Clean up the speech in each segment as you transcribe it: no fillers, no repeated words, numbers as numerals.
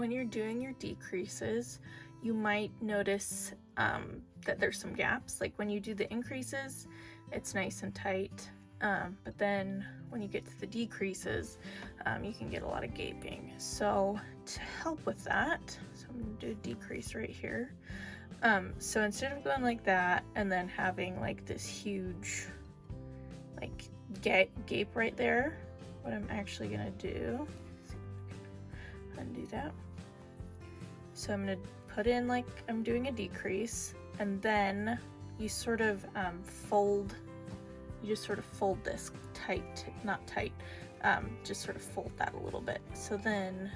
when you're doing your decreases, you might notice that there's some gaps. Like when you do the increases, it's nice and tight, but then when you get to the decreases, you can get a lot of gaping. So to help with that, so I'm gonna do a decrease right here. So instead of going like that and then having like this huge like gape right there, what I'm actually gonna do, undo that. So I'm gonna put in like I'm doing a decrease, and then you sort of fold, you just sort of fold this tight, not tight, just sort of fold that a little bit. So then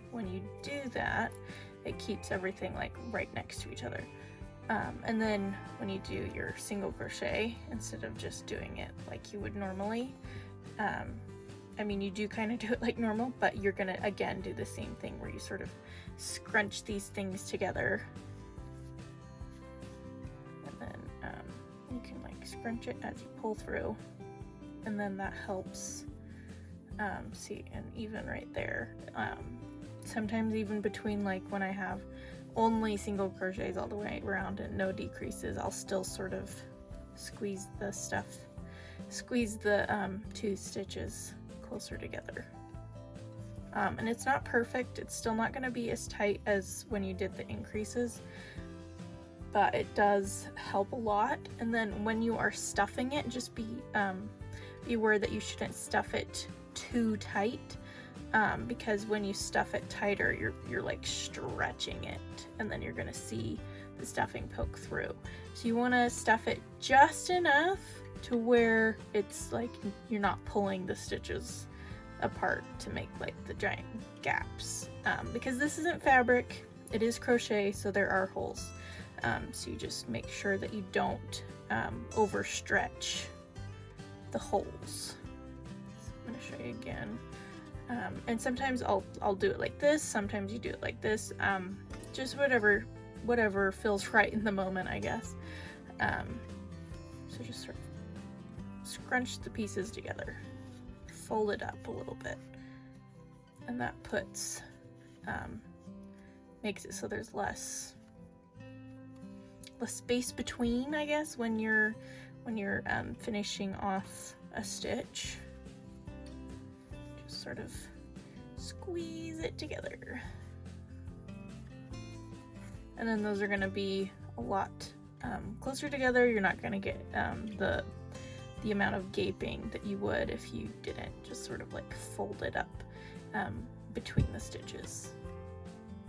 when you do that, it keeps everything like right next to each other. And then when you do your single crochet, instead of just doing it like you would normally, I mean, you do kind of do it like normal, but you're gonna again do the same thing where you sort of scrunch these things together, and then you can like scrunch it as you pull through, and then that helps. See, and even right there, sometimes even between like when I have only single crochets all the way around and no decreases, I'll still sort of squeeze the two stitches closer together. And it's not perfect, it's still not going to be as tight as when you did the increases, but it does help a lot. And then when you are stuffing it, just be aware that you shouldn't stuff it too tight, because when you stuff it tighter, you're like stretching it, and then you're gonna see the stuffing poke through. So you want to stuff it just enough to where it's like you're not pulling the stitches apart to make like the giant gaps, because this isn't fabric, it is crochet, so there are holes. So you just make sure that you don't overstretch the holes. So I'm going to show you again. And sometimes I'll do it like this, sometimes you do it like this, just whatever feels right in the moment, I guess. So just sort of scrunch the pieces together, fold it up a little bit, and that puts makes it so there's less space between, I guess, when you're finishing off a stitch. Just sort of squeeze it together, and then those are going to be a lot closer together. You're not going to get the amount of gaping that you would if you didn't just sort of like fold it up between the stitches.